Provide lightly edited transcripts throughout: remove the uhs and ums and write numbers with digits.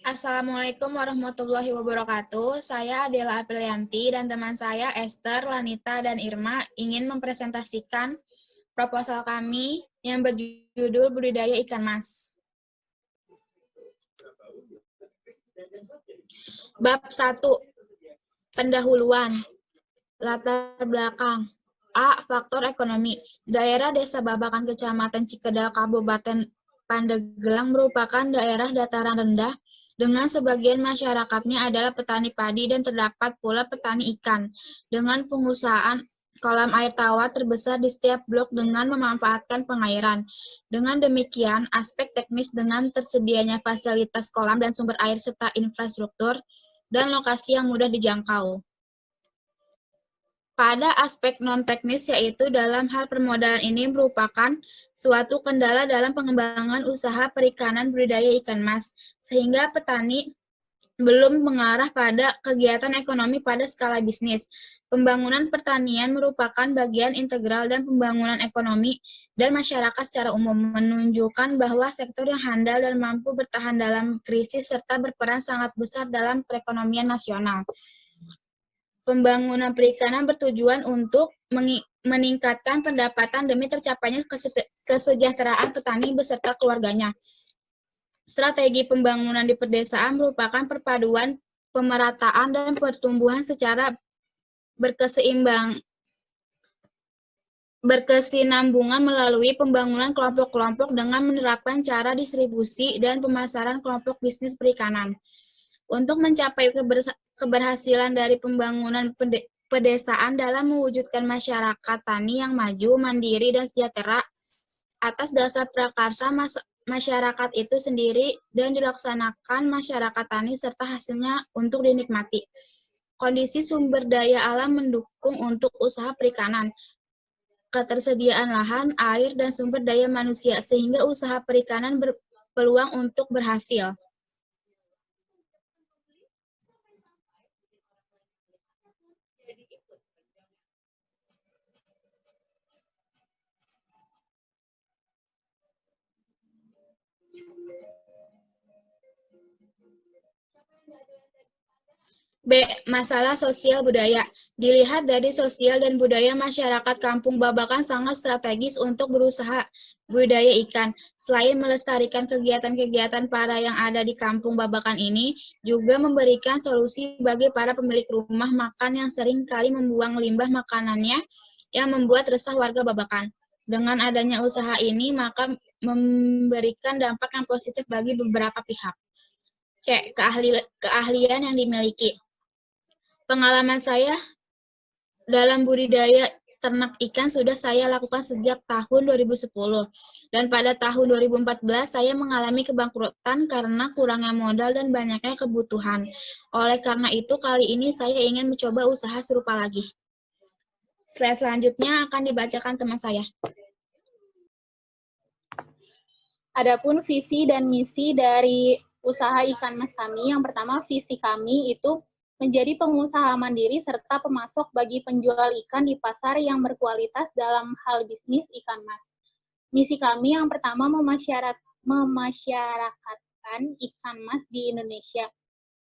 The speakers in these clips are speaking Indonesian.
Assalamualaikum warahmatullahi wabarakatuh. Saya Adela Aprilianti dan teman saya Esther, Lanita, dan Irma ingin mempresentasikan proposal kami yang berjudul Budidaya Ikan Mas. Bab 1. Pendahuluan. Latar belakang. A. Faktor ekonomi. Daerah Desa Babakan Kecamatan Cikedal Kabupaten Pandeglang merupakan daerah dataran rendah dengan sebagian masyarakatnya adalah petani padi dan terdapat pula petani ikan. Dengan pengusahaan kolam air tawar terbesar di setiap blok dengan memanfaatkan pengairan. Dengan demikian, aspek teknis dengan tersedianya fasilitas kolam dan sumber air serta infrastruktur dan lokasi yang mudah dijangkau. Pada aspek non-teknis, yaitu dalam hal permodalan ini merupakan suatu kendala dalam pengembangan usaha perikanan budidaya ikan mas, sehingga petani belum mengarah pada kegiatan ekonomi pada skala bisnis. Pembangunan pertanian merupakan bagian integral dan pembangunan ekonomi dan masyarakat secara umum, menunjukkan bahwa sektor yang handal dan mampu bertahan dalam krisis serta berperan sangat besar dalam perekonomian nasional. Pembangunan perikanan bertujuan untuk meningkatkan pendapatan demi tercapainya kesejahteraan petani beserta keluarganya. Strategi pembangunan di pedesaan merupakan perpaduan pemerataan dan pertumbuhan secara berkesinambungan melalui pembangunan kelompok-kelompok dengan menerapkan cara distribusi dan pemasaran kelompok bisnis perikanan. Untuk mencapai keberhasilan dari pembangunan pedesaan dalam mewujudkan masyarakat tani yang maju, mandiri, dan sejahtera atas dasar prakarsa masyarakat itu sendiri dan dilaksanakan masyarakat tani serta hasilnya untuk dinikmati. Kondisi sumber daya alam mendukung untuk usaha perikanan, ketersediaan lahan, air, dan sumber daya manusia, sehingga usaha perikanan berpeluang untuk berhasil. B. Masalah sosial budaya. Dilihat dari sosial dan budaya masyarakat Kampung Babakan sangat strategis untuk berusaha budidaya ikan. Selain melestarikan kegiatan-kegiatan para yang ada di Kampung Babakan ini, juga memberikan solusi bagi para pemilik rumah makan yang sering kali membuang limbah makanannya yang membuat resah warga Babakan. Dengan adanya usaha ini, maka memberikan dampak yang positif bagi beberapa pihak. C. Keahlian yang dimiliki. Pengalaman saya dalam budidaya ternak ikan sudah saya lakukan sejak tahun 2010. Dan pada tahun 2014 saya mengalami kebangkrutan karena kurangnya modal dan banyaknya kebutuhan. Oleh karena itu, kali ini saya ingin mencoba usaha serupa lagi. Slide selanjutnya akan dibacakan teman saya. Adapun visi dan misi dari usaha ikan mas kami, yang pertama visi kami itu menjadi pengusaha mandiri serta pemasok bagi penjual ikan di pasar yang berkualitas dalam hal bisnis ikan mas. Misi kami yang pertama memasyarakatkan ikan mas di Indonesia.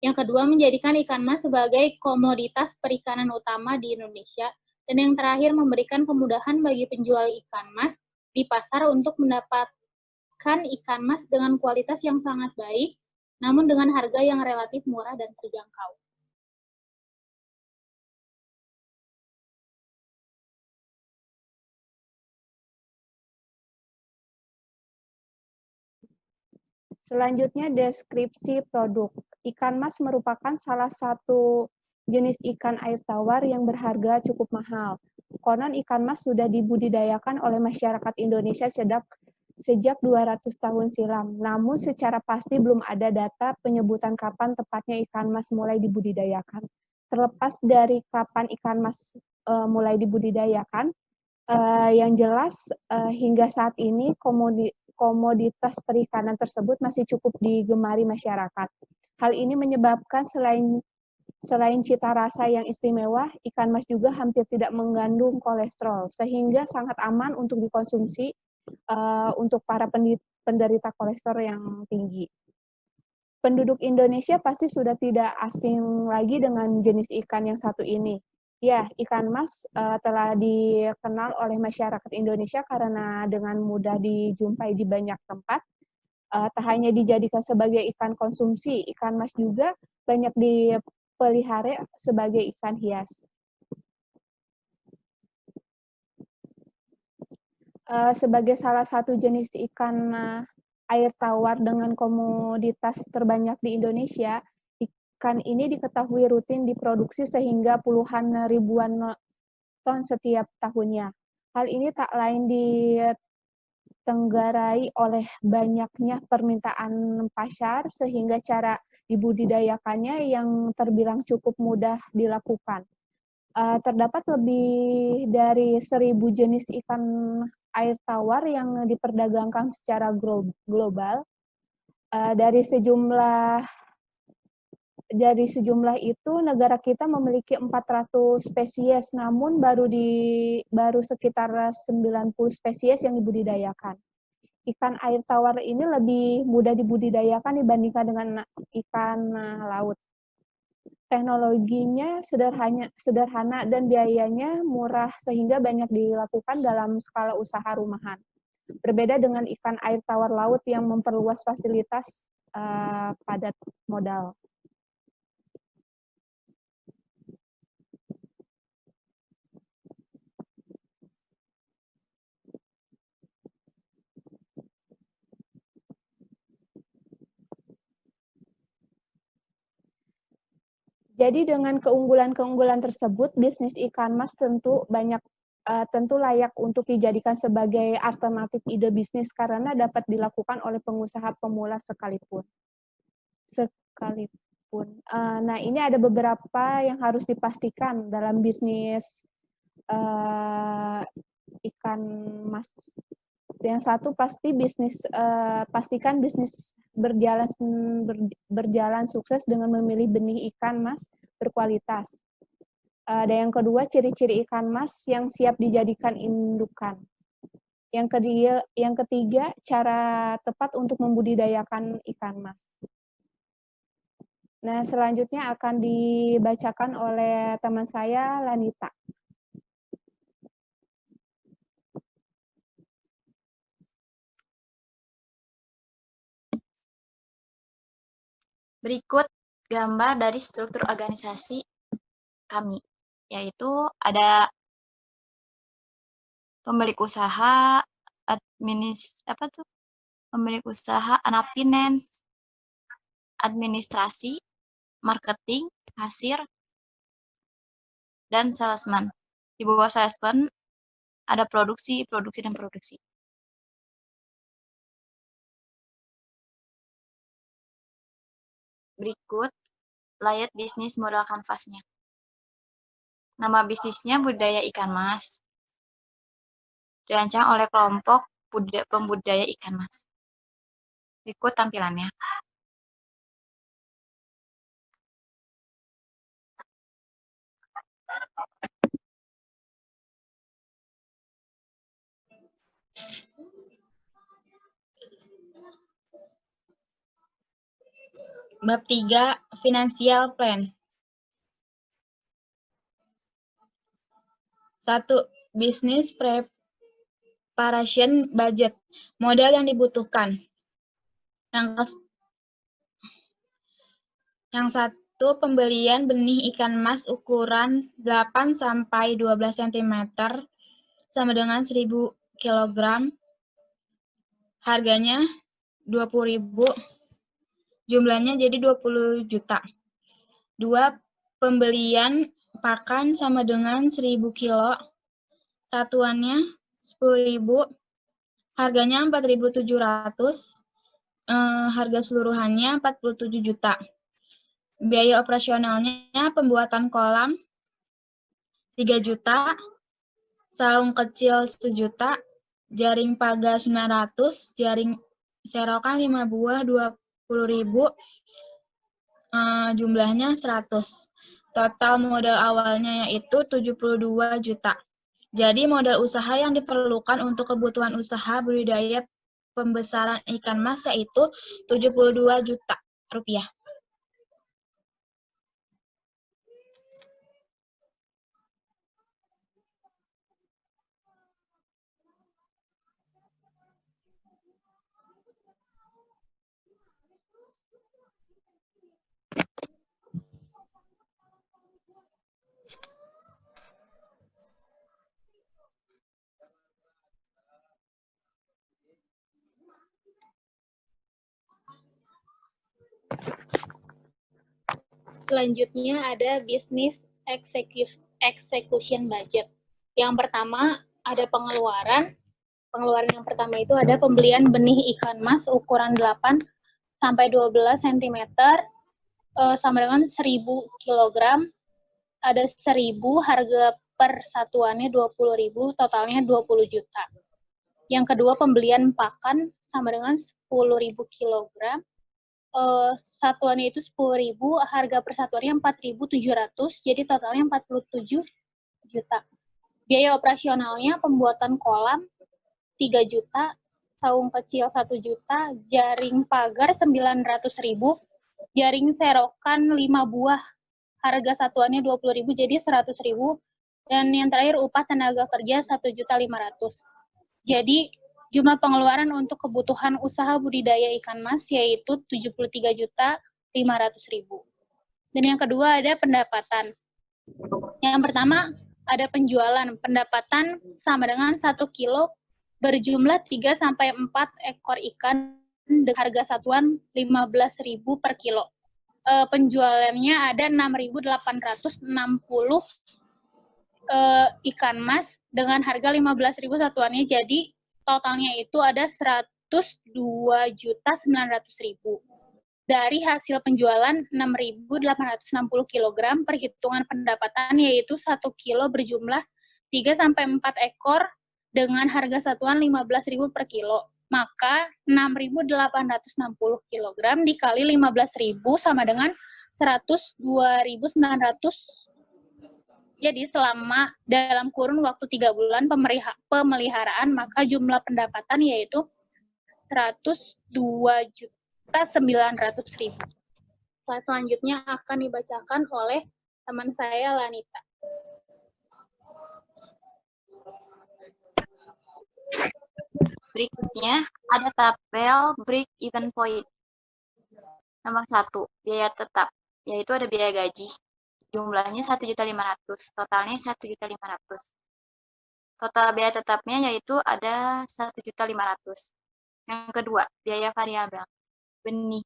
Yang kedua, menjadikan ikan mas sebagai komoditas perikanan utama di Indonesia. Dan yang terakhir, memberikan kemudahan bagi penjual ikan mas di pasar untuk mendapatkan ikan mas dengan kualitas yang sangat baik, namun dengan harga yang relatif murah dan terjangkau. Selanjutnya, deskripsi produk. Ikan mas merupakan salah satu jenis ikan air tawar yang berharga cukup mahal. Konon ikan mas sudah dibudidayakan oleh masyarakat Indonesia sejak 200 tahun silam. Namun secara pasti belum ada data penyebutan kapan tepatnya ikan mas mulai dibudidayakan. Terlepas dari kapan ikan mas mulai dibudidayakan, yang jelas hingga saat ini komoditas perikanan tersebut masih cukup digemari masyarakat. Hal ini menyebabkan selain cita rasa yang istimewa, ikan mas juga hampir tidak mengandung kolesterol, sehingga sangat aman untuk dikonsumsi untuk para penderita kolesterol yang tinggi. Penduduk Indonesia pasti sudah tidak asing lagi dengan jenis ikan yang satu ini. Ya, ikan mas telah dikenal oleh masyarakat Indonesia karena dengan mudah dijumpai di banyak tempat. Tak hanya dijadikan sebagai ikan konsumsi, ikan mas juga banyak dipelihara sebagai ikan hias. Sebagai salah satu jenis ikan air tawar dengan komoditas terbanyak di Indonesia, ikan ini diketahui rutin diproduksi sehingga puluhan ribuan ton setiap tahunnya. Hal ini tak lain ditenggarai oleh banyaknya permintaan pasar sehingga cara dibudidayakannya yang terbilang cukup mudah dilakukan. Terdapat lebih dari 1.000 jenis ikan air tawar yang diperdagangkan secara global. Dari sejumlah itu, negara kita memiliki 400 spesies, namun baru sekitar 90 spesies yang dibudidayakan. Ikan air tawar ini lebih mudah dibudidayakan dibandingkan dengan ikan laut. Teknologinya sederhana dan biayanya murah sehingga banyak dilakukan dalam skala usaha rumahan. Berbeda dengan ikan air tawar laut yang memperluas fasilitas padat modal. Jadi dengan keunggulan-keunggulan tersebut, bisnis ikan mas tentu layak untuk dijadikan sebagai alternatif ide bisnis karena dapat dilakukan oleh pengusaha pemula sekalipun. Nah, ini ada beberapa yang harus dipastikan dalam bisnis ikan mas. Yang satu pastikan bisnis berjalan sukses dengan memilih benih ikan mas berkualitas. Dan yang kedua, ciri-ciri ikan mas yang siap dijadikan indukan. Yang ketiga, cara tepat untuk membudidayakan ikan mas. Nah, selanjutnya akan dibacakan oleh teman saya, Lanita. Berikut gambar dari struktur organisasi kami, yaitu ada pemilik usaha, pemilik usaha, anak finance, administrasi, marketing, kasir, dan salesman. Di bawah salesman ada produksi, dan produksi. Berikut layout bisnis modal kanvasnya. Nama bisnisnya Budaya Ikan Mas. Dirancang oleh kelompok pembudidaya ikan mas. Berikut tampilannya. Bab 3, Financial Plan. 1. Business Preparation Budget. Modal yang dibutuhkan. Yang satu, pembelian benih ikan mas ukuran 8-12 cm sama dengan 1.000 kg. Harganya 20.000. Jumlahnya jadi 20 juta. 2. Pembelian pakan sama dengan 1.000 kilo. Satuannya 10.000. Harganya 4.700. Harga seluruhannya 47 juta. Biaya operasionalnya pembuatan kolam 3 juta. Saung kecil 1 juta. Jaring pagar 900. Jaring serokan 5 buah 20.000. Jumlahnya 100. Total modal awalnya yaitu 72 juta. Jadi modal usaha yang diperlukan untuk kebutuhan usaha budidaya pembesaran ikan mas yaitu 72 juta. rupiah. Selanjutnya ada business execution budget. Yang pertama ada pengeluaran. Pengeluaran yang pertama itu ada pembelian benih ikan mas ukuran 8 sampai 12 cm sama dengan 1000 kg. Ada 1000, harga per satuannya 20.000, totalnya 20 juta. Yang kedua pembelian pakan sama dengan 10.000 kg. Satuannya itu 10.000, harga per satuannya 4.700, jadi totalnya 47 juta. Biaya operasionalnya pembuatan kolam 3 juta, saung kecil 1 juta, jaring pagar 900.000, jaring serokan 5 buah, harga satuannya 20.000, jadi 100.000, dan yang terakhir upah tenaga kerja 1.500.000. Jadi jumlah pengeluaran untuk kebutuhan usaha budidaya ikan mas yaitu 73.500.000. Dan yang kedua ada pendapatan. Yang pertama ada penjualan. Pendapatan sama dengan 1 kilo berjumlah 3 sampai 4 ekor ikan dengan harga satuan 15.000 per kilo. Penjualannya ada 6.860 ikan mas dengan harga 15.000 satuannya, jadi totalnya itu ada 102.900.000. Dari hasil penjualan 6.860 kg, perhitungan pendapatan yaitu 1 kilo berjumlah 3 sampai 4 ekor dengan harga satuan 15.000 per kilo. Maka 6.860 kg dikali 15.000 sama dengan 102.900. Jadi selama dalam kurun waktu 3 bulan pemeliharaan, maka jumlah pendapatan yaitu 102.900.000. Slide selanjutnya akan dibacakan oleh teman saya, Lanita. Berikutnya ada tabel break-even point. Nomor 1, biaya tetap, yaitu ada biaya gaji. Jumlahnya 1.500.000, totalnya 1.500.000. Total biaya tetapnya yaitu ada 1.500.000. Yang kedua, biaya variabel, benih.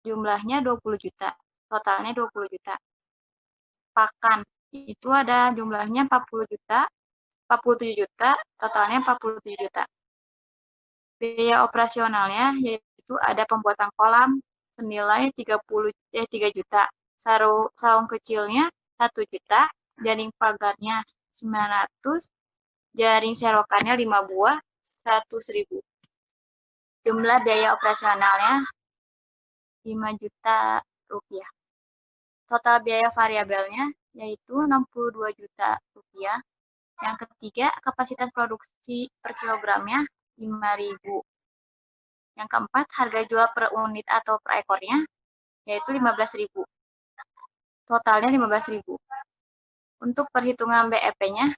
Jumlahnya 20 juta, totalnya 20 juta. Pakan, itu ada jumlahnya 47 juta, totalnya 47 juta. Biaya operasionalnya yaitu ada pembuatan kolam senilai 3 juta. Saung kecilnya 1 juta, jaring pagarnya 900, jaring serokannya 5 buah, 100.000. Jumlah biaya operasionalnya 5 juta rupiah. Total biaya variabelnya yaitu 62 juta rupiah. Yang ketiga, kapasitas produksi per kilogramnya 5.000. Yang keempat, harga jual per unit atau per ekornya yaitu 15.000. Totalnya 15.000. Untuk perhitungan BEP-nya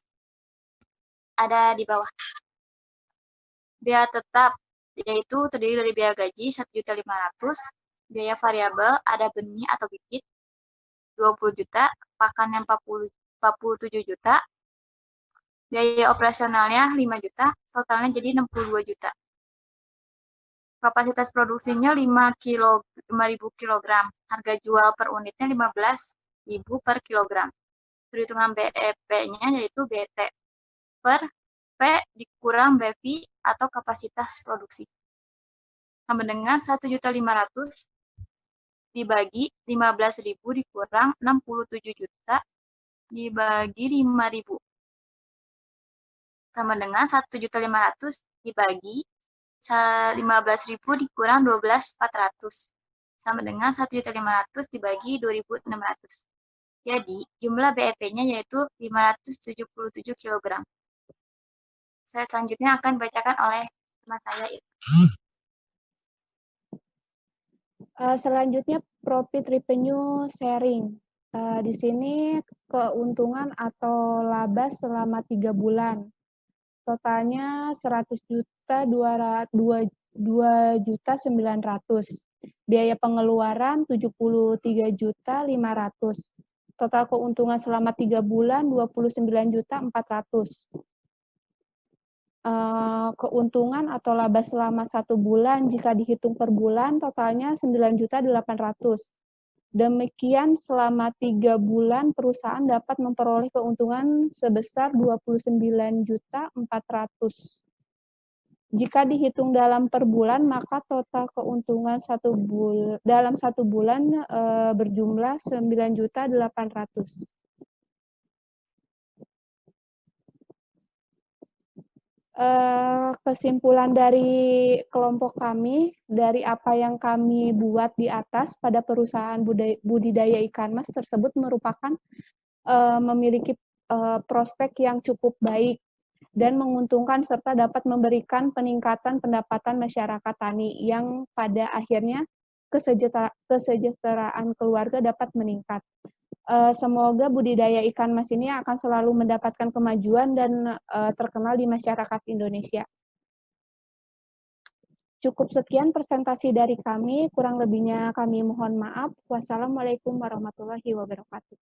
ada di bawah. Biaya tetap yaitu terdiri dari biaya gaji 1.500.000, biaya variabel ada benih atau bibit 20 juta, pakan yang 47 juta, biaya operasionalnya 5 juta, totalnya jadi 62 juta. Kapasitas produksinya 5.000 kg, harga jual per unitnya 15.000 per kilogram. Perhitungan BEP-nya yaitu BT per P dikurang BV atau kapasitas produksi. Sama dengan 1.500.000 dibagi 15.000 dikurang 67 juta dibagi 5.000. Sama dengan 1.500.000 dibagi 15.000 dikurang 12.400. Sama dengan 1.500.000 dibagi 2.600. Jadi, jumlah BEP-nya yaitu 577 kg. Saya selanjutnya akan dibacakan oleh teman saya. Selanjutnya profit revenue sharing. Di sini keuntungan atau laba selama 3 bulan. Totalnya 2.900.000. Biaya pengeluaran 73.500.000. Total keuntungan selama 3 bulan 29.400.000. Keuntungan atau laba selama 1 bulan jika dihitung per bulan totalnya 9.800.000. Demikian selama 3 bulan perusahaan dapat memperoleh keuntungan sebesar 29.400.000. Jika dihitung dalam per bulan maka total keuntungan dalam 1 bulan berjumlah 9.800.000. Kesimpulan dari kelompok kami, dari apa yang kami buat di atas pada perusahaan budidaya ikan mas tersebut merupakan memiliki prospek yang cukup baik dan menguntungkan serta dapat memberikan peningkatan pendapatan masyarakat tani yang pada akhirnya kesejahteraan keluarga dapat meningkat. Semoga budidaya ikan mas ini akan selalu mendapatkan kemajuan dan terkenal di masyarakat Indonesia. Cukup sekian presentasi dari kami, kurang lebihnya kami mohon maaf. Wassalamualaikum warahmatullahi wabarakatuh.